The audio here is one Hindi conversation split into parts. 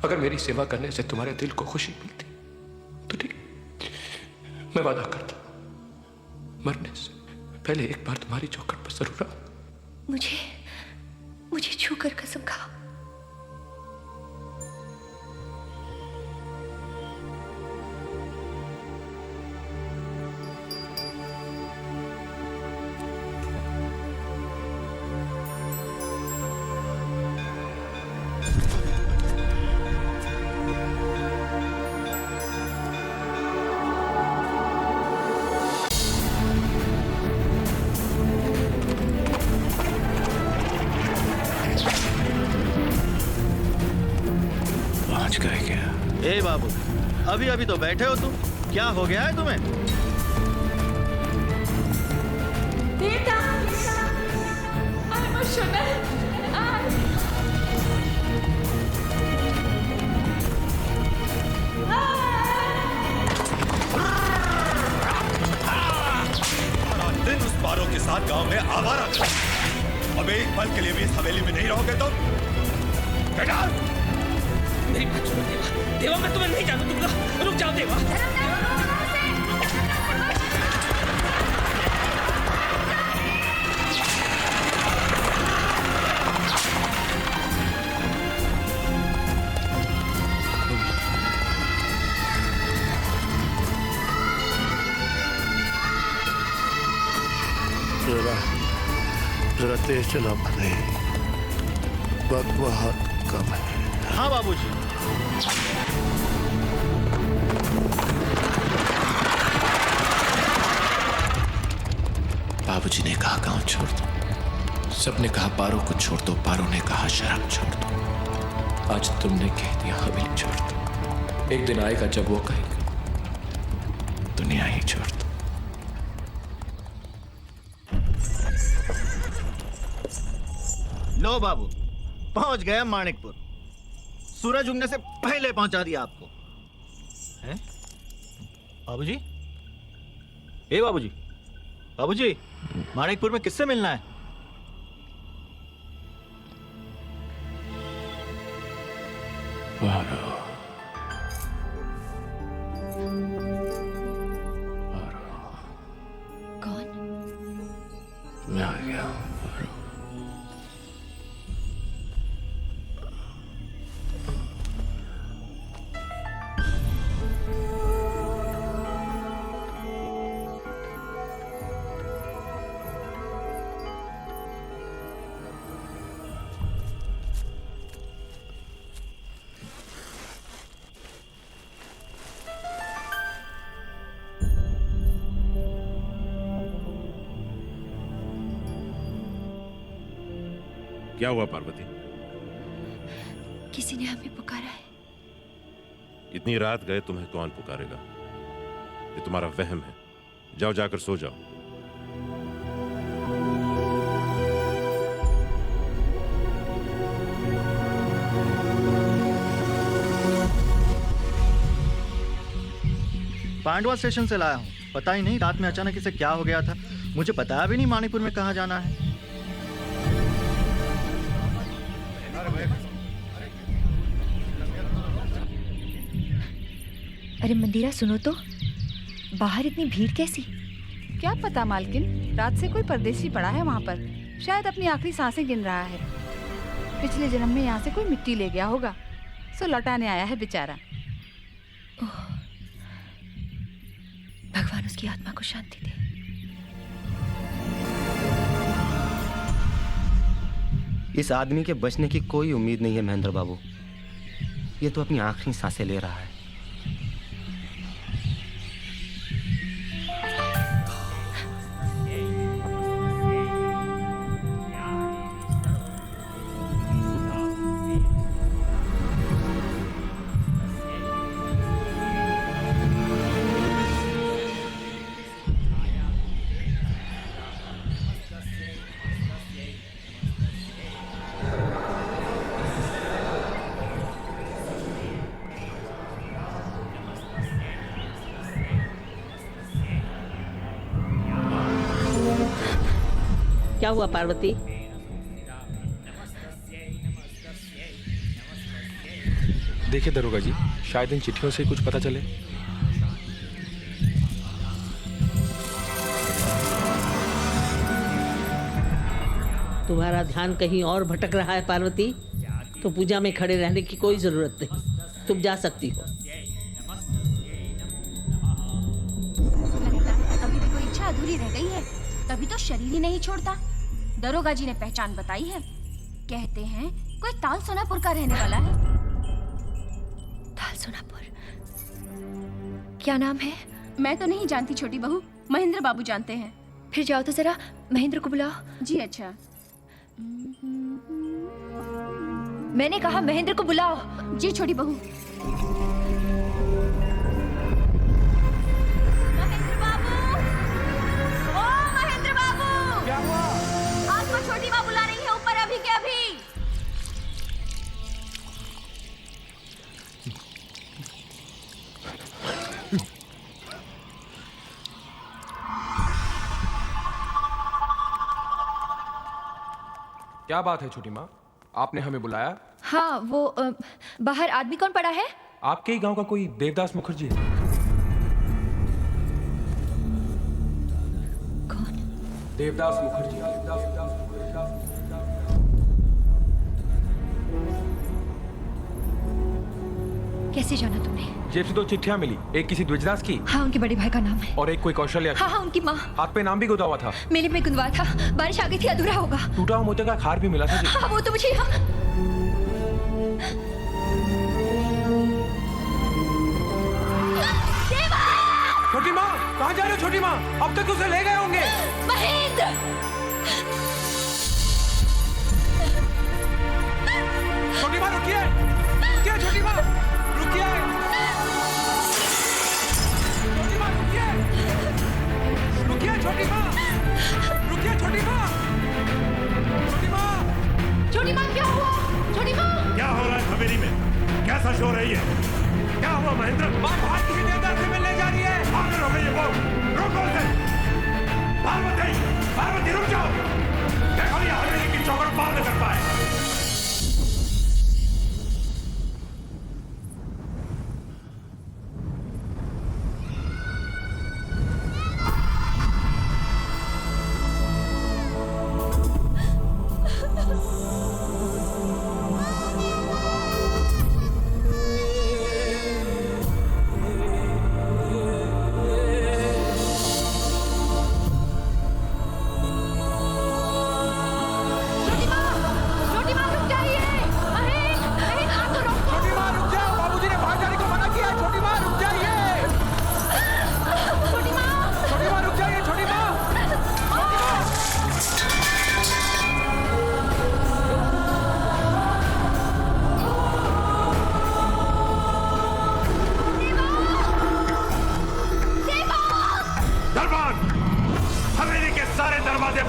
अगर मेरी सेवा करने से तुम्हारे दिल को खुशी मिलती तो ठीक, मैं वादा करता मरने से पहले एक बार तुम्हारी चौखट पर जरूर आऊं। मुझे छूकर कसम खाओ। ए बाबू, अभी अभी तो बैठे हो तुम, क्या हो गया है तुम्हें? बेटा, I'm emotional. दिन उस पारों के साथ गांव में आवारा था। अब एक पल के लिए भी इस हवेली में नहीं रहोगे तुम? बेटा, मेरी बात सुनो देवा। देवा, मैं तुम्हें नहीं जाने दूंगा। रुक जाओ देवा। जरा तेज चला भाई, वक्त बहुत कम है। हाँ बाबूजी। बाबूजी ने कहा गांव छोड़ दो, सबने कहा पारों को छोड़ दो, पारों ने कहा शराब छोड़ दो। आज तुमने कह दिया हवेली छोड़ दो। एक दिन आएगा जब वो कहेगा दुनिया ही छोड़ दो। लो बाबू, पहुंच गया माणिकपुर। सूरज उगने से पहले पहुंचा दिया आपको। हैं? बाबूजी? ए बाबूजी, बाबूजी, माणिकपुर में किससे मिलना है? कौन? मैं आ गया हूं। क्या हुआ पार्वती? किसी ने हमें पुकारा है। इतनी रात गए तुम्हें कौन पुकारेगा? ये तुम्हारा वहम है। जाओ, जाकर सो जाओ। पांडवा स्टेशन से लाया हूँ। पता ही नहीं रात में अचानक इसे क्या हो गया था। मुझे बताया भी नहीं माणिकपुर में कहाँ जाना है। अरे मंदिरा, सुनो तो, बाहर इतनी भीड़ कैसी? क्या पता मालकिन, रात से कोई परदेसी पड़ा है वहाँ पर। शायद अपनी आखिरी सांसें गिन रहा है। पिछले जन्म में यहाँ से कोई मिट्टी ले गया होगा, सो लौटाने आया है बेचारा। भगवान उसकी आत्मा को शांति दे। इस आदमी के बचने की कोई उम्मीद नहीं है महेंद्र बाबू। ये तो अपनी आखिरी सांसें ले रहा है। क्या हुआ पार्वती? देखिए दरोगा जी, शायद इन चिट्ठियों से ही कुछ पता चले। तुम्हारा ध्यान कहीं और भटक रहा है पार्वती, तो पूजा में खड़े रहने की कोई जरूरत नहीं, तुम जा सकती हो। अभी भी कोई इच्छा अधूरी रह गई है, तभी तो शरीर ही नहीं छोड़ता। दरोगा जी ने पहचान बताई है, कहते हैं कोई ताल सोनापुर का रहने वाला है। ताल सोनापुर? क्या नाम है? मैं तो नहीं जानती छोटी बहू, महेंद्र बाबू जानते हैं। फिर जाओ तो जरा महेंद्र को बुलाओ। जी अच्छा। मैंने कहा महेंद्र को बुलाओ। जी छोटी बहू। महेंद्र बाबू, ओ महेंद्र बाबू, क्या हुआ? आपको छोटी माँ बुला रही है ऊपर अभी के अभी। क्या बात है छोटी माँ, आपने हमें बुलाया? हाँ वो बाहर आदमी कौन पड़ा है? आपके ही गांव का कोई देवदास मुखर्जी है। कौन? देवदास मुखर्जी। कैसे जाना तुमने? जेब से 2 चिट्ठियां मिली, एक किसी द्विजदास की हाँ उनके बड़े भाई का नाम है। और एक कोई कौशल्या की। हाँ हाँ उनकी माँ। हाथ पे नाम भी गुदा हुआ था। मेले में गुंदवा था, बारिश आ गई थी, अधूरा होगा। टूटा हुआ मोती का खार भी मिला था जी। हाँ वो तो मुझे छोटी माँ कहाँ जा रहे हो छोटी माँ? अब तक उसे ले गए होंगे। महेंद्र! छोटी माँ रुकिए, रुकिए छोटी माँ, रुकिए। छोटी माँ रुकिए, रुकिए छोटी माँ, रुकिए छोटी माँ, छोटी माँ। छोटी माँ क्या हुआ? छोटी माँ क्या हो रहा है हवेली में? कैसा शोर है ये? क्या हुआ महेंद्र? माँ बाहर किसी देवदास से मिलने जा रही है। पागल हो गई है वो। रुको उसे। पार्वती, पार्वती रुक जाओ। देखो ये हवेली की चौखट पार न कर पाए।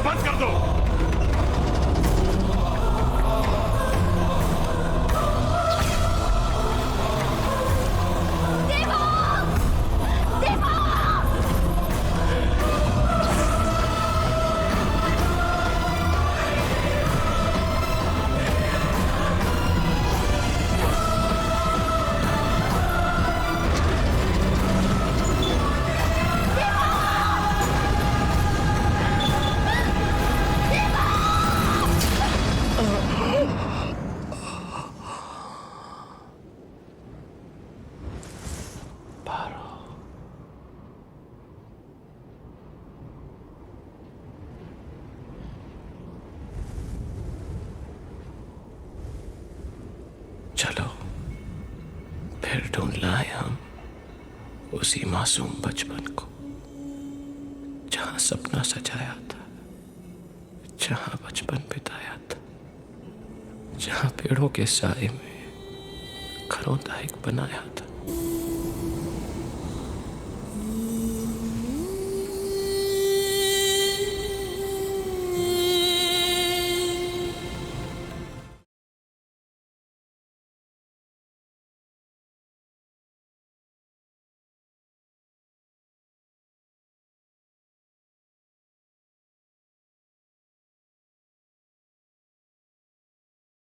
बंद कर दो। चलो फिर ढूंढ लाए हम उसी मासूम बचपन को, जहां सपना सजाया था, जहां बचपन बिताया था, जहां पेड़ों के साए में घरों दायक बनाया था।